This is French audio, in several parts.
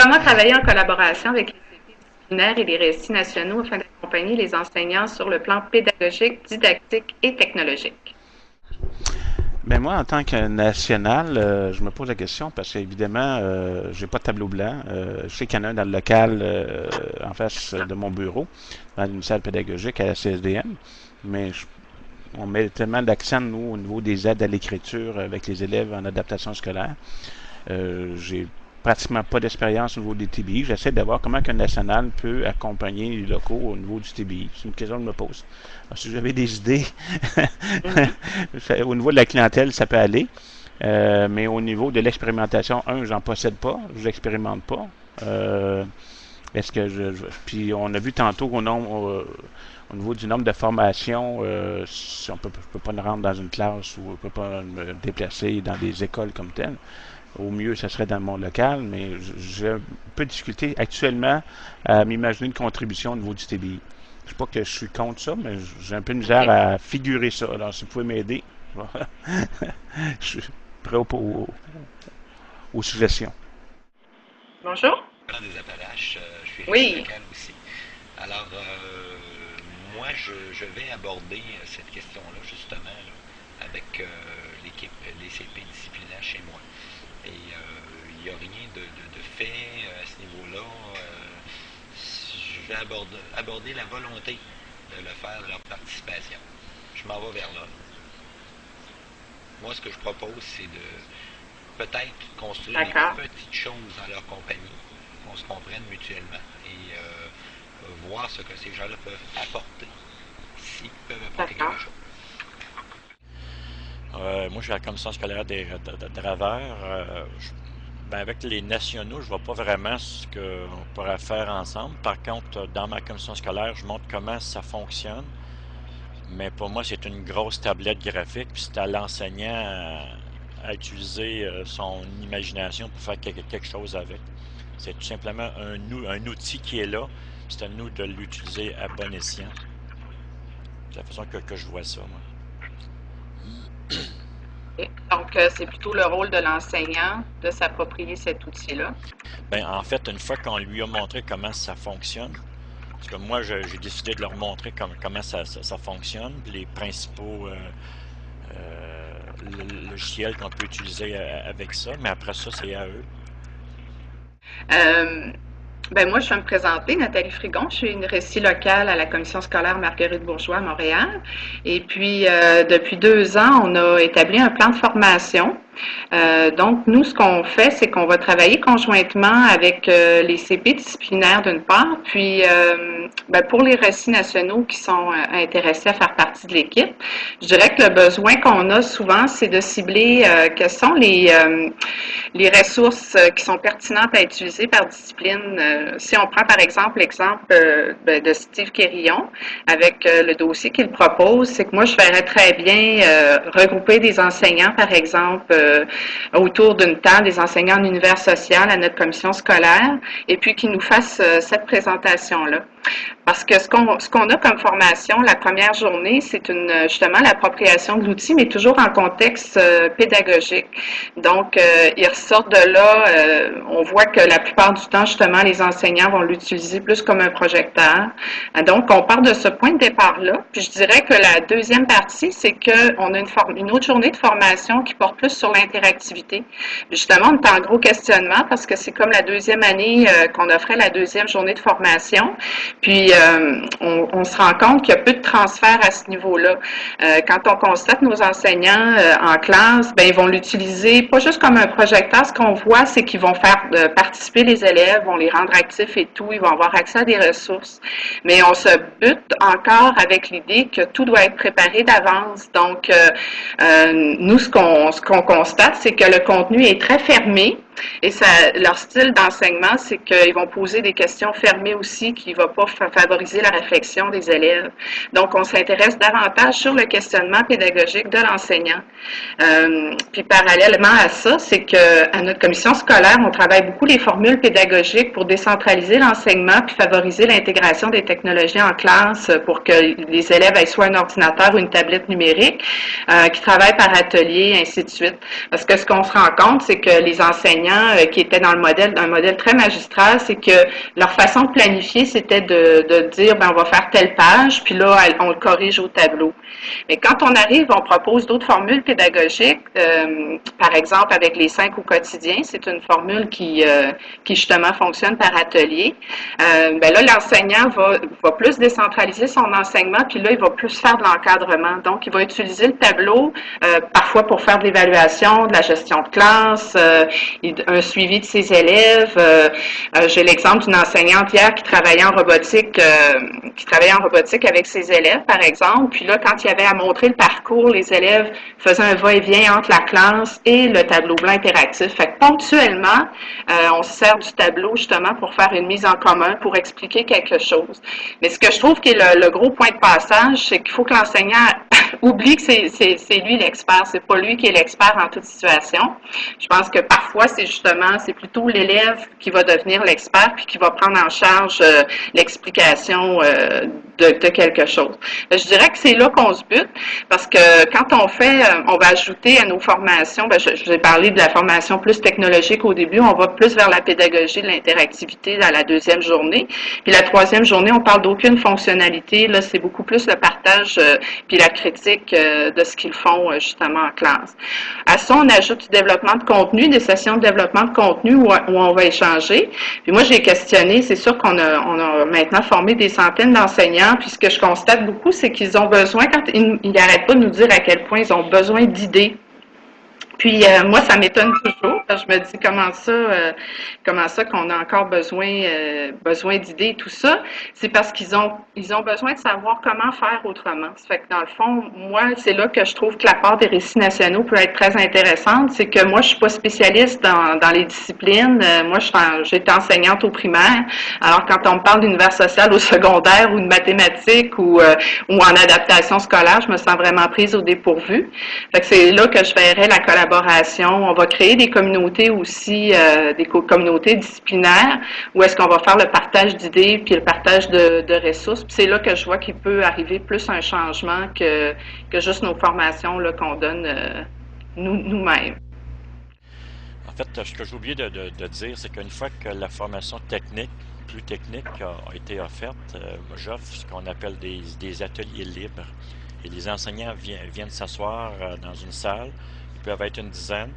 vraiment travaillé en collaboration avec les CP disciplinaires et les récits nationaux afin d'accompagner les enseignants sur le plan pédagogique, didactique et technologique. Ben moi, en tant que national, je me pose la question parce qu'évidemment, j'ai pas de tableau blanc. Je sais qu'il y en a un dans le local en face de mon bureau, dans une salle pédagogique à la CSDM, mais on met tellement d'accent, nous, au niveau des aides à l'écriture avec les élèves en adaptation scolaire. J'ai pratiquement pas d'expérience au niveau des TBI. J'essaie de voir comment un national peut accompagner les locaux au niveau du TBI. C'est une question que je me pose. Alors, si vous avez des idées, au niveau de la clientèle, ça peut aller. Mais au niveau de l'expérimentation, j'en possède pas, je l'expérimente pas. Est-ce que puis on a vu tantôt au niveau du nombre de formations, si je peux pas me rendre dans une classe ou je peux pas me déplacer dans des écoles comme telles. Au mieux, ça serait dans mon local, mais j'ai un peu de difficulté actuellement à m'imaginer une contribution au niveau du TBI. Je ne sais pas que je suis contre ça, mais j'ai un peu de misère à figurer ça. Alors, si vous pouvez m'aider, je suis prêt aux suggestions. Bonjour. Dans des Appalaches, je suis Oui. local aussi. Alors, moi, je vais aborder cette question-là, justement, là, avec l'équipe, les CP disciplinaires chez moi. Et il n'y a rien de fait à ce niveau-là. Je vais aborder la volonté de le faire, de leur participation. Je m'en vais vers là. Moi, ce que je propose, c'est de peut-être construire des petites choses dans leur compagnie, qu'on se comprenne mutuellement et voir ce que ces gens-là peuvent apporter, s'ils peuvent apporter quelque chose. Moi, je suis à la commission scolaire de Dravers. Avec les nationaux, je ne vois pas vraiment ce qu'on pourrait faire ensemble. Par contre, dans ma commission scolaire, je montre comment ça fonctionne. Mais pour moi, c'est une grosse tablette graphique. Puis c'est à l'enseignant à utiliser son imagination pour faire quelque chose avec. C'est tout simplement un outil qui est là. C'est à nous de l'utiliser à bon escient. C'est la façon que je vois ça, moi. Donc, c'est plutôt le rôle de l'enseignant de s'approprier cet outil-là. En fait, une fois qu'on lui a montré comment ça fonctionne, parce que moi, j'ai décidé de leur montrer comment ça fonctionne, les principaux logiciels qu'on peut utiliser avec ça, mais après ça, c'est à eux. Moi, je vais me présenter, Nathalie Frigon. Je suis une récit locale à la commission scolaire Marguerite Bourgeois à Montréal. Et puis, depuis 2 ans, on a établi un plan de formation. Donc, nous, ce qu'on fait, c'est qu'on va travailler conjointement avec les CP disciplinaires d'une part, puis pour les récits nationaux qui sont intéressés à faire partie de l'équipe, je dirais que le besoin qu'on a souvent, c'est de cibler quelles sont les ressources qui sont pertinentes à utiliser par discipline. Si on prend par exemple l'exemple de Steve Quérillon, avec le dossier qu'il propose, c'est que moi, je verrais très bien regrouper des enseignants, par exemple, autour d'une table, des enseignants en univers social à notre commission scolaire, et puis qu'ils nous fassent cette présentation-là. Parce que ce qu'on a comme formation, la première journée, c'est justement l'appropriation de l'outil, mais toujours en contexte pédagogique. Donc, ils ressortent de là, on voit que la plupart du temps, justement, les enseignants vont l'utiliser plus comme un projecteur. Donc, on part de ce point de départ-là. Puis, je dirais que la deuxième partie, c'est qu'on a une autre journée de formation qui porte plus sur l'interactivité. Justement, on est en gros questionnement parce que c'est comme la deuxième année qu'on offrait la deuxième journée de formation. Puis, on se rend compte qu'il y a peu de transfert à ce niveau-là. Quand on constate nos enseignants en classe, ils vont l'utiliser pas juste comme un projecteur. Ce qu'on voit, c'est qu'ils vont faire participer les élèves, vont les rendre actifs et tout. Ils vont avoir accès à des ressources. Mais on se bute encore avec l'idée que tout doit être préparé d'avance. Donc, nous, ce qu'on constate, c'est que le contenu est très fermé. Et leur style d'enseignement, c'est qu'ils vont poser des questions fermées aussi qui ne vont pas favoriser la réflexion des élèves. Donc, on s'intéresse davantage sur le questionnement pédagogique de l'enseignant. Puis, parallèlement à ça, c'est qu'à notre commission scolaire, on travaille beaucoup les formules pédagogiques pour décentraliser l'enseignement puis favoriser l'intégration des technologies en classe pour que les élèves aient soit un ordinateur ou une tablette numérique, qui travaillent par atelier, ainsi de suite. Parce que ce qu'on se rend compte, c'est que les enseignants enseignants qui étaient dans un modèle très magistral, c'est que leur façon de planifier, c'était de dire, ben, on va faire telle page, puis là, on le corrige au tableau. Mais quand on arrive, on propose d'autres formules pédagogiques, par exemple avec les 5 au quotidien, c'est une formule qui justement fonctionne par atelier. Ben là, l'enseignant va plus décentraliser son enseignement, puis là, il va plus faire de l'encadrement. Donc, il va utiliser le tableau, parfois pour faire de l'évaluation, de la gestion de classe, un suivi de ses élèves. J'ai l'exemple d'une enseignante hier qui travaillait en robotique avec ses élèves, par exemple. Puis là, quand il y avait à montrer le parcours, les élèves faisaient un va-et-vient entre la classe et le tableau blanc interactif. Fait que ponctuellement, on se sert du tableau justement pour faire une mise en commun, pour expliquer quelque chose. Mais ce que je trouve qui est le gros point de passage, c'est qu'il faut que l'enseignant oublie que c'est lui l'expert, c'est pas lui qui est l'expert en toute situation. Je pense que parfois, c'est plutôt l'élève qui va devenir l'expert puis qui va prendre en charge l'explication de quelque chose. Je dirais que c'est là qu'on se bute, parce que quand on va ajouter à nos formations, je vous ai parlé de la formation plus technologique au début, on va plus vers la pédagogie de l'interactivité à la deuxième journée. Puis la troisième journée, on parle d'aucune fonctionnalité, là, c'est beaucoup plus le partage puis la critique de ce qu'ils font justement en classe. À ça, on ajoute du développement de contenu, des sessions de développement de contenu où on va échanger. Puis moi, j'ai questionné, c'est sûr qu'on a maintenant formé des centaines d'enseignants, puis ce que je constate beaucoup, c'est qu'ils ont besoin, quand ils n'arrêtent pas de nous dire à quel point ils ont besoin d'idées. Puis moi, ça m'étonne toujours, parce que je me dis comment ça qu'on a encore besoin d'idées et tout ça. C'est parce qu'ils ont besoin de savoir comment faire autrement. Ça fait que dans le fond, moi, c'est là que je trouve que la part des récits nationaux peut être très intéressante. C'est que moi, je suis pas spécialiste dans les disciplines. Moi, j'étais enseignante au primaire. Alors, quand on me parle d'univers social au secondaire ou de mathématiques ou en adaptation scolaire, je me sens vraiment prise au dépourvu. Fait que c'est là que je verrais la collaboration. On va créer des communautés aussi, des communautés disciplinaires, où est-ce qu'on va faire le partage d'idées puis le partage de ressources. Puis c'est là que je vois qu'il peut arriver plus un changement que juste nos formations là, qu'on donne nous-mêmes. En fait, ce que j'ai oublié de dire, c'est qu'une fois que la formation plus technique a été offerte, j'offre ce qu'on appelle des ateliers libres. Et les enseignants viennent s'asseoir dans une salle. Ils peuvent être une dizaine,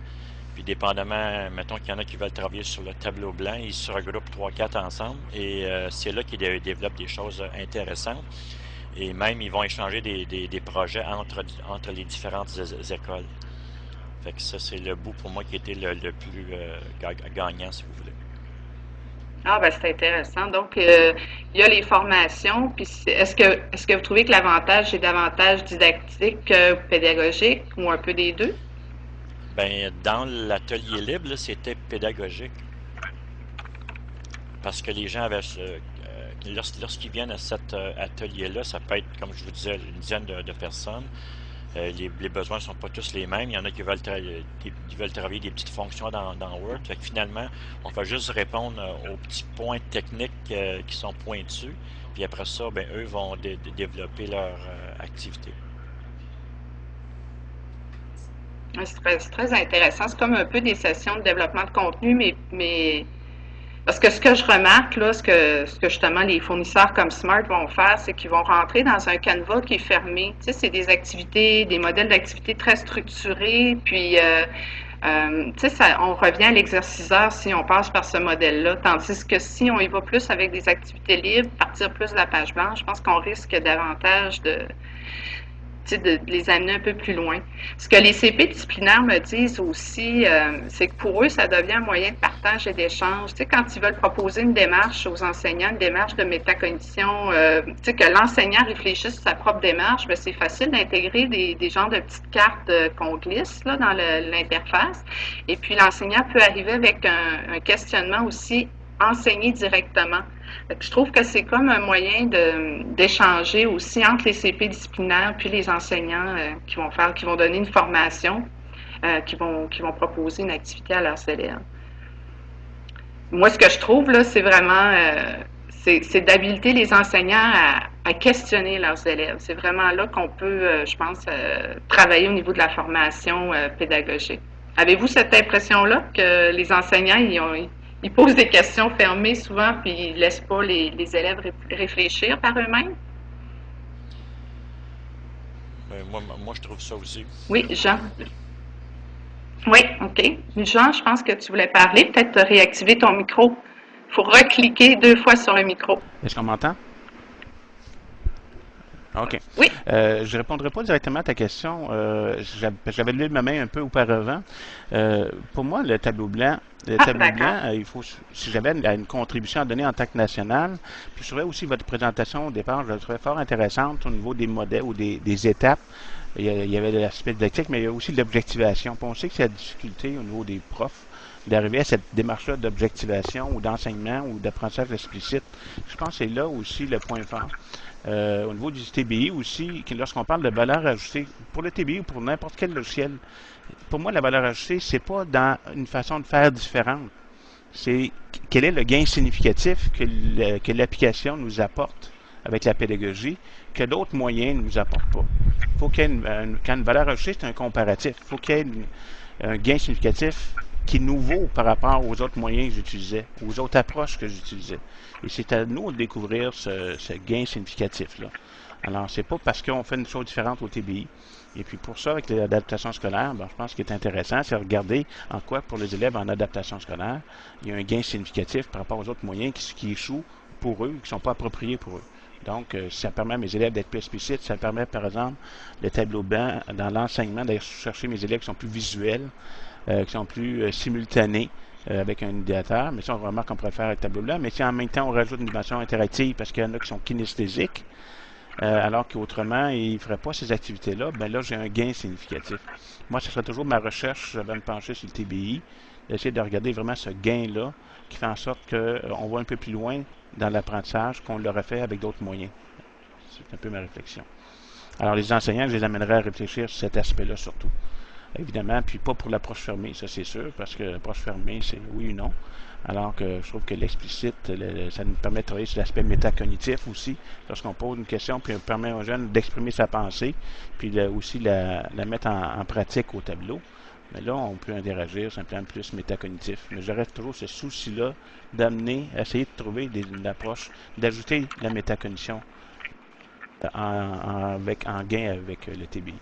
puis dépendamment, mettons qu'il y en a qui veulent travailler sur le tableau blanc, ils se regroupent 3-4 ensemble, et c'est là qu'ils développent des choses intéressantes, et même ils vont échanger des projets entre les différentes écoles. Fait que ça, c'est le bout pour moi qui était le plus gagnant, si vous voulez. Ah, ben c'est intéressant. Donc, il y a les formations, puis est-ce que vous trouvez que l'avantage est davantage didactique que pédagogique, ou un peu des deux? Ben, dans l'atelier libre, là, c'était pédagogique. Parce que les gens avaient, lorsqu'ils viennent à cet atelier-là, ça peut être, comme je vous disais, une dizaine de personnes. Les besoins ne sont pas tous les mêmes. Il y en a qui veulent travailler des petites fonctions dans Word. Fait que finalement, on va juste répondre aux petits points techniques qui sont pointus. Puis après ça, ben, eux vont développer leur activité. C'est très intéressant. C'est comme un peu des sessions de développement de contenu, mais parce que ce que je remarque, là, ce que justement les fournisseurs comme Smart vont faire, c'est qu'ils vont rentrer dans un canevas qui est fermé. Tu sais, c'est des activités, des modèles d'activités très structurés, puis tu sais, on revient à l'exerciceur si on passe par ce modèle-là, tandis que si on y va plus avec des activités libres, partir plus de la page blanche, je pense qu'on risque davantage de les amener un peu plus loin. Ce que les CP disciplinaires me disent aussi, c'est que pour eux, ça devient un moyen de partage et d'échange. Tu sais, quand ils veulent proposer une démarche aux enseignants, une démarche de métacognition, tu sais, que l'enseignant réfléchisse sur sa propre démarche, bien, c'est facile d'intégrer des genres de petites cartes qu'on glisse là, dans l'interface. Et puis, l'enseignant peut arriver avec un questionnement aussi enseigné directement. Je trouve que c'est comme un moyen d'échanger aussi entre les CP disciplinaires puis les enseignants qui vont donner une formation, qui vont proposer une activité à leurs élèves. Moi, ce que je trouve, là, c'est vraiment c'est d'habiliter les enseignants à questionner leurs élèves. C'est vraiment là qu'on peut, je pense, travailler au niveau de la formation pédagogique. Avez-vous cette impression-là que les enseignants, ils posent des questions fermées souvent, puis ils ne laissent pas les élèves réfléchir par eux-mêmes? Moi, je trouve ça aussi. Oui, Jean. Oui, OK. Jean, je pense que tu voulais parler. Peut-être réactiver ton micro. Il faut recliquer 2 fois sur le micro. Est-ce qu'on m'entend? OK. Oui. Je ne répondrai pas directement à ta question. J'avais levé ma main un peu auparavant. Pour moi, le tableau blanc, il faut, si j'avais une contribution à donner en tant que national, puis je trouvais aussi votre présentation au départ, je la trouvais fort intéressante au niveau des modèles ou des étapes. Il y avait l'aspect didactique, mais il y a aussi l'objectivation. Puis on sait que c'est la difficulté au niveau des profs d'arriver à cette démarche-là d'objectivation ou d'enseignement ou d'apprentissage explicite. Je pense que c'est là aussi le point fort. Au niveau du TBI aussi, lorsqu'on parle de valeur ajoutée, pour le TBI ou pour n'importe quel logiciel, pour moi, la valeur ajoutée, c'est pas dans une façon de faire différente. C'est quel est le gain significatif que l'application nous apporte avec la pédagogie que d'autres moyens ne nous apportent pas. Faut qu'il y ait quand une valeur ajoutée, c'est un comparatif. Il faut qu'il y ait un gain significatif qui est nouveau par rapport aux autres moyens que j'utilisais, aux autres approches que j'utilisais. Et c'est à nous de découvrir ce gain significatif-là. Alors, c'est pas parce qu'on fait une chose différente au TBI. Et puis pour ça, avec l'adaptation scolaire, je pense qu'il est intéressant, c'est regarder en quoi, pour les élèves en adaptation scolaire, il y a un gain significatif par rapport aux autres moyens qui échouent pour eux, qui ne sont pas appropriés pour eux. Donc, ça permet à mes élèves d'être plus explicites. Ça permet, par exemple, le tableau blanc dans l'enseignement, d'aller chercher mes élèves qui sont plus visuels, qui sont plus simultanés avec un idéateur. Mais ça, on remarque qu'on pourrait le faire avec le tableau blanc. Mais si en même temps, on rajoute une dimension interactive parce qu'il y en a qui sont kinesthésiques, alors qu'autrement, ils ne feraient pas ces activités-là, là, j'ai un gain significatif. Moi, ce serait toujours ma recherche, je vais me pencher sur le TBI, d'essayer de regarder vraiment ce gain-là, qui fait en sorte qu'on va un peu plus loin dans l'apprentissage qu'on l'aurait fait avec d'autres moyens. C'est un peu ma réflexion. Alors, les enseignants, je les amènerai à réfléchir sur cet aspect-là surtout. Évidemment, puis pas pour l'approche fermée, ça c'est sûr, parce que l'approche fermée, c'est oui ou non. Alors que je trouve que l'explicite, ça nous permet de travailler sur l'aspect métacognitif aussi, lorsqu'on pose une question, puis on permet aux jeunes d'exprimer sa pensée, puis aussi la mettre en pratique au tableau. Mais là, on peut interagir simplement plus métacognitif. Mais je reste toujours ce souci-là d'amener, essayer de trouver une approche, d'ajouter la métacognition en gain avec le TBI.